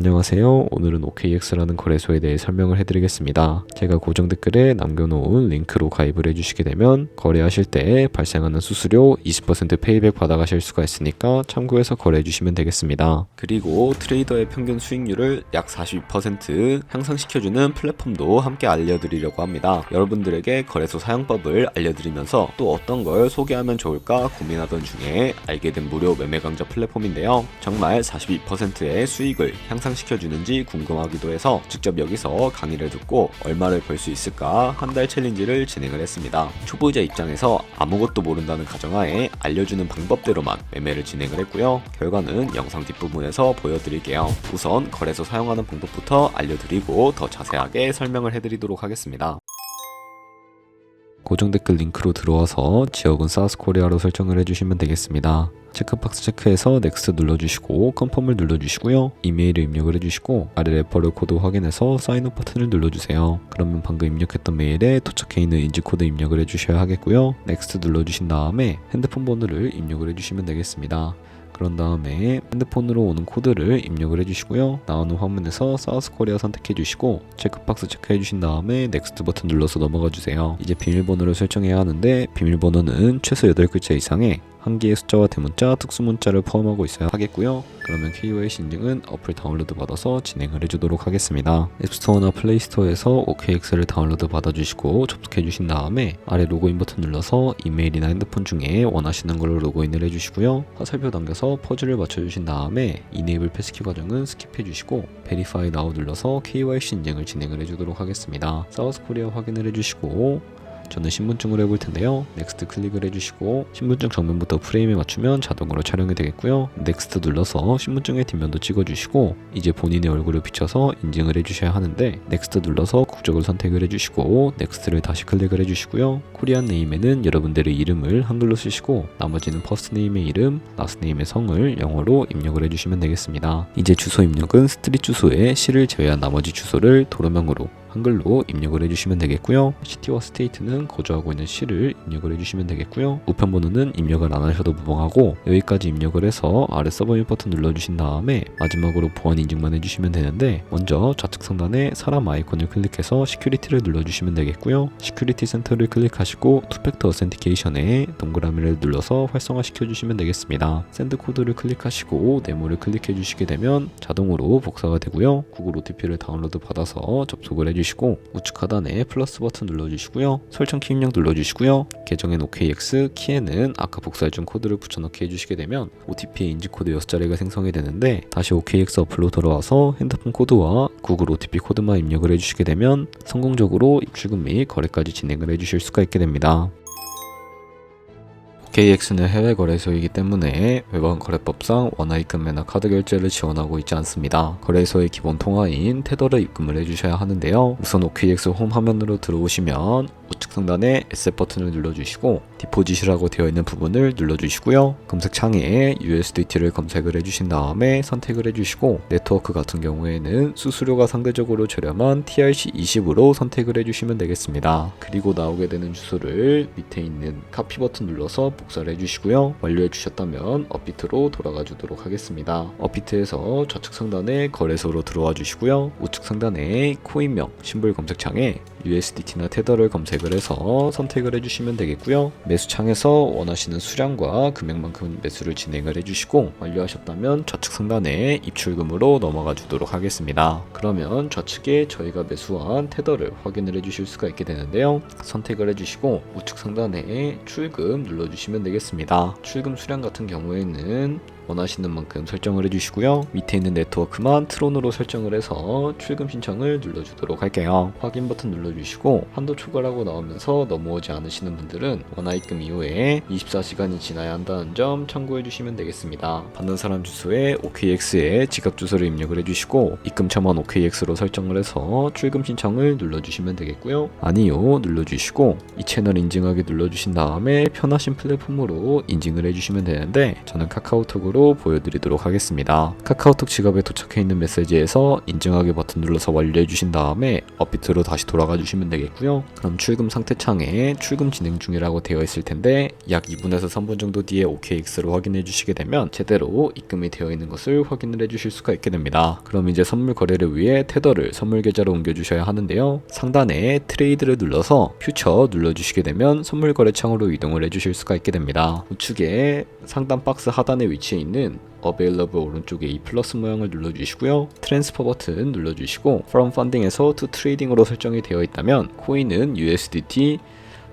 안녕하세요. 오늘은 OKX라는 거래소에 대해 설명을 해드리겠습니다. 제가 고정 댓글에 남겨놓은 링크로 가입을 해주시게 되면 거래하실 때 발생하는 수수료 20% 페이백 받아가실 수가 있으니까 참고해서 거래해주시면 되겠습니다. 그리고 트레이더의 평균 수익률을 약 42% 향상시켜주는 플랫폼도 함께 알려드리려고 합니다. 여러분들에게 거래소 사용법을 알려드리면서 또 어떤 걸 소개하면 좋을까 고민하던 중에 알게 된 무료 매매 강좌 플랫폼인데요. 정말 42%의 수익을 향상시켜주는지 궁금하기도 해서 직접 여기서 강의를 듣고 얼마를 벌 수 있을까 한 달 챌린지를 진행을 했습니다. 초보자 입장에서 아무것도 모른다는 가정하에 알려주는 방법대로만 매매를 진행을 했고요. 결과는 영상 뒷부분에서 보여드릴게요. 우선 거래소 사용하는 방법부터 알려드리고 더 자세하게 설명을 해드리도록 하겠습니다. 고정 댓글 링크로 들어와서 지역은 사우스코리아로 설정을 해주시면 되겠습니다. 체크박스 체크해서 넥스트 눌러주시고 컨펌을 눌러주시고요. 이메일을 입력을 해주시고 아래 레퍼럴 코드 확인해서 사인업 버튼을 눌러주세요. 그러면 방금 입력했던 메일에 도착해 있는 인증코드 입력을 해주셔야 하겠고요. 넥스트 눌러주신 다음에 핸드폰 번호를 입력을 해주시면 되겠습니다. 그런 다음에 핸드폰으로 오는 코드를 입력을 해주시고요. 나오는 화면에서 사우스코리아 선택해주시고 체크박스 체크해주신 다음에 넥스트 버튼 눌러서 넘어가주세요. 이제 비밀번호를 설정해야 하는데 비밀번호는 최소 8글자 이상의 한 개의 숫자와 대문자, 특수문자를 포함하고 있어야 하겠고요. 그러면 KYC 인증은 어플 다운로드 받아서 진행을 해주도록 하겠습니다. 앱스토어나 플레이스토어에서 OKX를 다운로드 받아주시고 접속해주신 다음에 아래 로그인 버튼 눌러서 이메일이나 핸드폰 중에 원하시는 걸로 로그인을 해주시고요. 화살표 당겨서 퍼즐을 맞춰주신 다음에 이네이블 패스키 과정은 스킵해주시고 베리파이 나우 눌러서 KYC 인증을 진행을 해주도록 하겠습니다. 사우스코리아 확인을 해주시고 저는 신분증으로 해볼 텐데요. 넥스트 클릭을 해주시고 신분증 정면부터 프레임에 맞추면 자동으로 촬영이 되겠고요. 넥스트 눌러서 신분증의 뒷면도 찍어주시고 이제 본인의 얼굴을 비춰서 인증을 해주셔야 하는데 넥스트 눌러서 국적을 선택을 해주시고 넥스트를 다시 클릭을 해주시고요. 코리안 네임에는 여러분들의 이름을 한글로 쓰시고 나머지는 퍼스트 네임의 이름, 라스트 네임의 성을 영어로 입력을 해주시면 되겠습니다. 이제 주소 입력은 스트릿 주소에 시를 제외한 나머지 주소를 도로명으로 한글로 입력을 해주시면 되겠고요. 시티와 스테이트는 거주하고 있는 시를 입력을 해주시면 되겠고요. 우편번호는 입력을 안 하셔도 무방하고 여기까지 입력을 해서 아래 서브밋 버튼 눌러주신 다음에 마지막으로 보안 인증만 해주시면 되는데 먼저 좌측 상단에 사람 아이콘을 클릭해서 시큐리티를 눌러주시면 되겠고요. 시큐리티 센터를 클릭하시고 투팩터 어센티케이션에 동그라미를 눌러서 활성화 시켜주시면 되겠습니다. 샌드 코드를 클릭하시고 네모를 클릭해 주시게 되면 자동으로 복사가 되고요. 구글 OTP를 다운로드 받아서 접속을 해주시고 우측 하단에 플러스 버튼 눌러주시고요. 설정키 입력 눌러주시고요. 계정엔 OKX, 키에는 아까 복사해준 코드를 붙여넣기 해주시게 되면 OTP의 인증코드 6자리가 생성이 되는데 다시 OKX 어플로 돌아와서 핸드폰 코드와 구글 OTP 코드만 입력을 해주시게 되면 성공적으로 입출금 및 거래까지 진행을 해주실 수가 있게 됩니다. OKX는 해외 거래소이기 때문에 외관 거래법상 원화 입금매나 카드 결제를 지원하고 있지 않습니다. 거래소의 기본 통화인 테더를 입금을 해주셔야 하는데요. 우선 OKX 홈 화면으로 들어오시면 우측 상단에 에셋 버튼을 눌러주시고 디포짓이라고 되어 있는 부분을 눌러주시고요. 검색창에 USDT를 검색을 해주신 다음에 선택을 해주시고 네트워크 같은 경우에는 수수료가 상대적으로 저렴한 TRC20으로 선택을 해주시면 되겠습니다. 그리고 나오게 되는 주소를 밑에 있는 카피 버튼 눌러서 복사를 해주시고요. 완료해 주셨다면 업비트로 돌아가 주도록 하겠습니다. 업비트에서 좌측 상단에 거래소로 들어와 주시고요. 우측 상단에 코인명 심볼 검색창에 USDT나 테더를 검색을 해서 선택을 해주시면 되겠고요. 매수창에서 원하시는 수량과 금액만큼 매수를 진행을 해주시고 완료하셨다면 좌측 상단에 입출금으로 넘어가 주도록 하겠습니다. 그러면 좌측에 저희가 매수한 테더를 확인을 해주실 수가 있게 되는데요. 선택을 해주시고 우측 상단에 출금 눌러주시면 되겠습니다. 출금 수량 같은 경우에는 원하시는 만큼 설정을 해주시고요. 밑에 있는 네트워크만 트론으로 설정을 해서 출금 신청을 눌러주도록 할게요. 확인 버튼 눌러주시고 한도 초과라고 나오면서 넘어오지 않으시는 분들은 원화 입금 이후에 24시간이 지나야 한다는 점 참고해 주시면 되겠습니다. 받는 사람 주소에 OKX에 지갑 주소를 입력을 해주시고 입금처만 OKX로 설정을 해서 출금 신청을 눌러주시면 되겠고요. 아니요 눌러주시고 이 채널 인증하기 눌러주신 다음에 편하신 플랫폼으로 인증을 해주시면 되는데 저는 카카오톡으로 방식으로 보여드리도록 하겠습니다. 카카오톡 지갑에 도착해 있는 메시지에서 인증하기 버튼 눌러서 완료해 주신 다음에 업비트로 다시 돌아가 주시면 되겠고요. 그럼 출금 상태 창에 출금 진행 중이라고 되어 있을 텐데 약 2분에서 3분 정도 뒤에 OKX로 확인해 주시게 되면 제대로 입금이 되어 있는 것을 확인을 해 주실 수가 있게 됩니다. 그럼 이제 선물 거래를 위해 테더를 선물 계좌로 옮겨 주셔야 하는데요. 상단에 트레이드를 눌러서 퓨처 눌러주시게 되면 선물 거래 창으로 이동을 해 주실 수가 있게 됩니다. 우측에 상단 박스 하단에 위치해 있는 Available 오른쪽에 이 플러스 모양을 눌러주시고요. 트랜스퍼 버튼 눌러주시고 From Funding에서 To Trading으로 설정이 되어 있다면 코인은 USDT,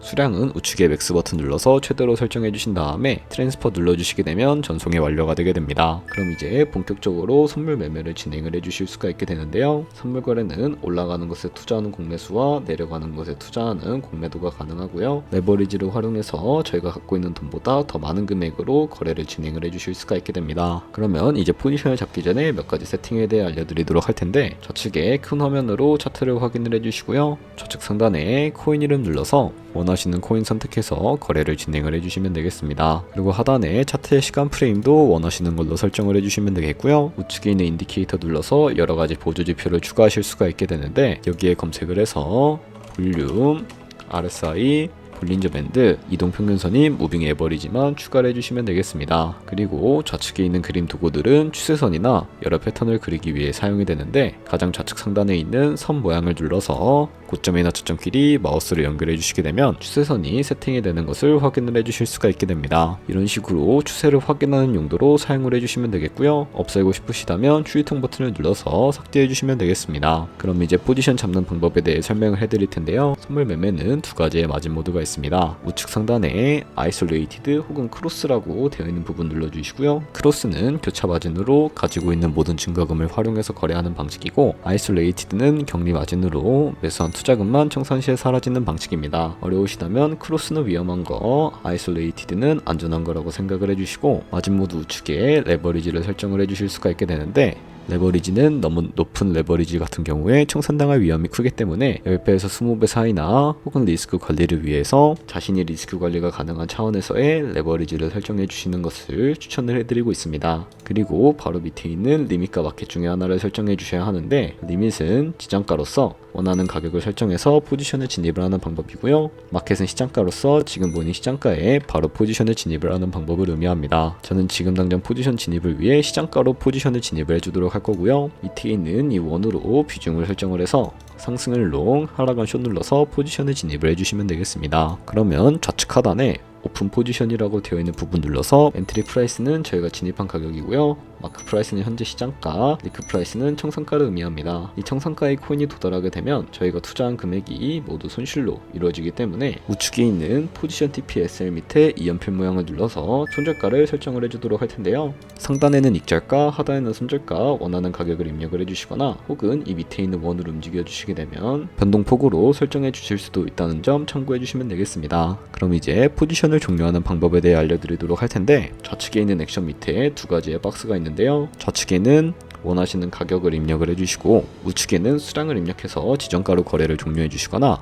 수량은 우측에 맥스 버튼 눌러서 최대로 설정해 주신 다음에 트랜스퍼 눌러주시게 되면 전송이 완료가 되게 됩니다. 그럼 이제 본격적으로 선물 매매를 진행을 해 주실 수가 있게 되는데요. 선물 거래는 올라가는 것에 투자하는 공매수와 내려가는 것에 투자하는 공매도가 가능하고요. 레버리지를 활용해서 저희가 갖고 있는 돈보다 더 많은 금액으로 거래를 진행을 해 주실 수가 있게 됩니다. 그러면 이제 포지션을 잡기 전에 몇 가지 세팅에 대해 알려드리도록 할 텐데 좌측에 큰 화면으로 차트를 확인을 해 주시고요. 좌측 상단에 코인 이름 눌러서 원하시는 코인 선택해서 거래를 진행을 해주시면 되겠습니다. 그리고 하단에 차트의 시간 프레임도 원하시는 걸로 설정을 해주시면 되겠고요. 우측에 있는 인디케이터 눌러서 여러가지 보조 지표를 추가하실 수가 있게 되는데 여기에 검색을 해서 볼륨, RSI, 볼린저 밴드, 이동평균선이 무빙 에버리지만 추가를 해주시면 되겠습니다. 그리고 좌측에 있는 그림 도구들은 추세선이나 여러 패턴을 그리기 위해 사용이 되는데 가장 좌측 상단에 있는 선 모양을 눌러서 고점이나 저점 길이 마우스로 연결해 주시게 되면 추세선이 세팅이 되는 것을 확인을 해 주실 수가 있게 됩니다. 이런 식으로 추세를 확인하는 용도로 사용을 해 주시면 되겠고요. 없애고 싶으시다면 휴지통 버튼을 눌러서 삭제해 주시면 되겠습니다. 그럼 이제 포지션 잡는 방법에 대해 설명을 해 드릴 텐데요. 선물 매매는 두 가지의 마진 모드가 있습니다. 우측 상단에 아이솔레이티드 혹은 크로스라고 되어 있는 부분 눌러주시고요. 크로스는 교차 마진으로 가지고 있는 모든 증거금을 활용해서 거래하는 방식이고 아이솔레이티드는 격리 마진으로 매수한 투자금만 청산 시에 사라지는 방식입니다. 어려우시다면 크로스는 위험한 거, 아이솔레이티드는 안전한 거라고 생각을 해주시고 마진 모드 우측에 레버리지를 설정을 해주실 수가 있게 되는데 레버리지는 너무 높은 레버리지 같은 경우에 청산당할 위험이 크기 때문에 10배에서 20배 사이나 혹은 리스크 관리를 위해서 자신이 리스크 관리가 가능한 차원에서의 레버리지를 설정해 주시는 것을 추천을 해드리고 있습니다. 그리고 바로 밑에 있는 리밋과 마켓 중에 하나를 설정해 주셔야 하는데 리밋은 지정가로서 원하는 가격을 설정해서 포지션에 진입을 하는 방법이고요. 마켓은 시장가로서 지금 보이는 시장가에 바로 포지션에 진입을 하는 방법을 의미합니다. 저는 지금 당장 포지션 진입을 위해 시장가로 포지션을 진입을 해주도록 할 거고요. 밑에 있는 이 원으로 비중을 설정을 해서 상승을 롱, 하락은 숏 눌러서 포지션에 진입을 해주시면 되겠습니다. 그러면 좌측 하단에 오픈 포지션이라고 되어 있는 부분 눌러서 엔트리 프라이스는 저희가 진입한 가격이고요. 마크 프라이스는 현재 시장가, 리크 프라이스는 청산가를 의미합니다. 이 청산가의 코인이 도달하게 되면 저희가 투자한 금액이 모두 손실로 이루어지기 때문에 우측에 있는 포지션 TPSL 밑에 이연필 모양을 눌러서 손절가를 설정을 해주도록 할 텐데요. 상단에는 익절가, 하단에는 손절가 원하는 가격을 입력을 해주시거나 혹은 이 밑에 있는 원을 움직여 주시게 되면 변동폭으로 설정해 주실 수도 있다는 점 참고해 주시면 되겠습니다. 그럼 이제 포지션을 종료하는 방법에 대해 알려드리도록 할 텐데 좌측에 있는 액션 밑에 두 가지의 박스가 있는데요. 좌측에는 원하시는 가격을 입력을 해주시고 우측에는 수량을 입력해서 지정가로 거래를 종료해 주시거나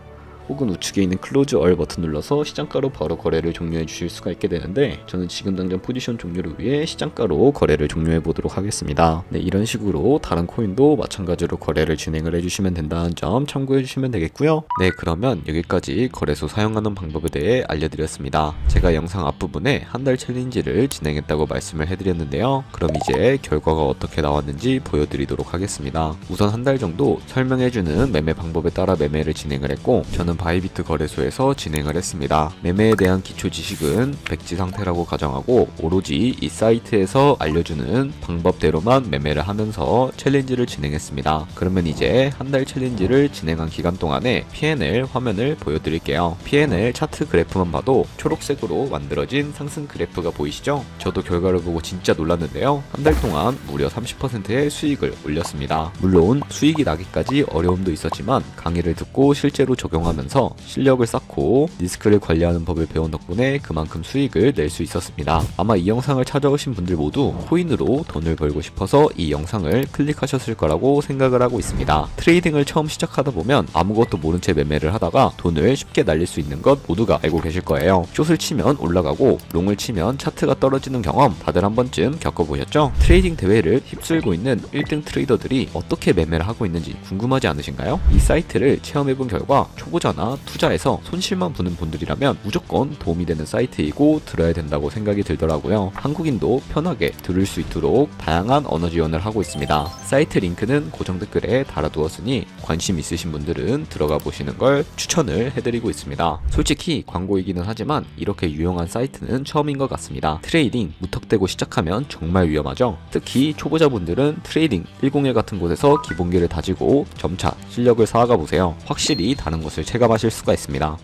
혹은 우측에 있는 클로즈 얼 버튼 눌러서 시장가로 바로 거래를 종료해 주실 수가 있게 되는데 저는 지금 당장 포지션 종료를 위해 시장가로 거래를 종료해 보도록 하겠습니다. 네, 이런 식으로 다른 코인도 마찬가지로 거래를 진행을 해주시면 된다는 점 참고해 주시면 되겠고요. 네, 그러면 여기까지 거래소 사용하는 방법에 대해 알려드렸습니다. 제가 영상 앞부분에 한 달 챌린지를 진행했다고 말씀을 해드렸는데요. 그럼 이제 결과가 어떻게 나왔는지 보여드리도록 하겠습니다. 우선 한 달 정도 설명해주는 매매 방법에 따라 매매를 진행을 했고 저는 바이비트 거래소에서 진행을 했습니다. 매매에 대한 기초 지식은 백지 상태라고 가정하고 오로지 이 사이트에서 알려주는 방법대로만 매매를 하면서 챌린지를 진행했습니다. 그러면 이제 한 달 챌린지를 진행한 기간 동안에 P&L 화면을 보여드릴게요. P&L 차트 그래프만 봐도 초록색으로 만들어진 상승 그래프가 보이시죠? 저도 결과를 보고 진짜 놀랐는데요. 한 달 동안 무려 30%의 수익을 올렸습니다. 물론 수익이 나기까지 어려움도 있었지만 강의를 듣고 실제로 적용하면 하면서 실력을 쌓고 리스크를 관리하는 법을 배운 덕분에 그만큼 수익을 낼 수 있었습니다. 아마 이 영상을 찾아오신 분들 모두 코인으로 돈을 벌고 싶어서 이 영상을 클릭하셨을 거라고 생각을 하고 있습니다. 트레이딩을 처음 시작하다 보면 아무것도 모른 채 매매를 하다가 돈을 쉽게 날릴 수 있는 것 모두가 알고 계실 거예요. 숏을 치면 올라가고 롱을 치면 차트가 떨어지는 경험 다들 한 번쯤 겪어보셨죠? 트레이딩 대회를 휩쓸고 있는 1등 트레이더들이 어떻게 매매를 하고 있는지 궁금하지 않으신가요? 이 사이트를 체험해본 결과 초보자나 투자에서 손실만 보는 분들이라면 무조건 도움이 되는 사이트이고 들어야 된다고 생각이 들더라고요. 한국인도 편하게 들을 수 있도록 다양한 언어 지원을 하고 있습니다. 사이트 링크는 고정 댓글에 달아두었으니 관심 있으신 분들은 들어가 보시는 걸 추천을 해드리고 있습니다. 솔직히 광고이기는 하지만 이렇게 유용한 사이트는 처음인 것 같습니다. 트레이딩 무턱대고 시작하면 정말 위험하죠. 특히 초보자분들은 트레이딩 101 같은 곳에서 기본기를 다지고 점차 실력을 쌓아가 보세요. 확실히 다른 것을 체감하실 수가 있습니다.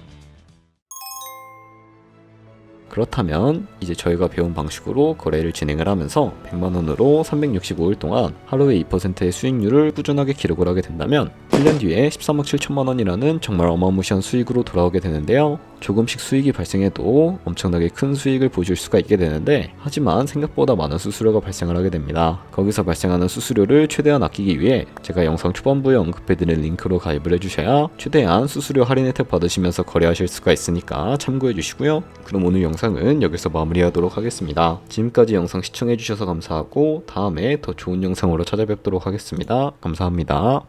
그렇다면 이제 저희가 배운 방식으로 거래를 진행을 하면서 100만원으로 365일 동안 하루에 2%의 수익률을 꾸준하게 기록을 하게 된다면 1년 뒤에 13억 7천만원이라는 정말 어마무시한 수익으로 돌아오게 되는데요. 조금씩 수익이 발생해도 엄청나게 큰 수익을 보실 수가 있게 되는데, 하지만 생각보다 많은 수수료가 발생을 하게 됩니다. 거기서 발생하는 수수료를 최대한 아끼기 위해 제가 영상 초반부에 언급해드린 링크로 가입을 해주셔야 최대한 수수료 할인 혜택 받으시면서 거래하실 수가 있으니까 참고해주시고요. 그럼 오늘 영상은 여기서 마무리하도록 하겠습니다. 지금까지 영상 시청해주셔서 감사하고 다음에 더 좋은 영상으로 찾아뵙도록 하겠습니다. 감사합니다.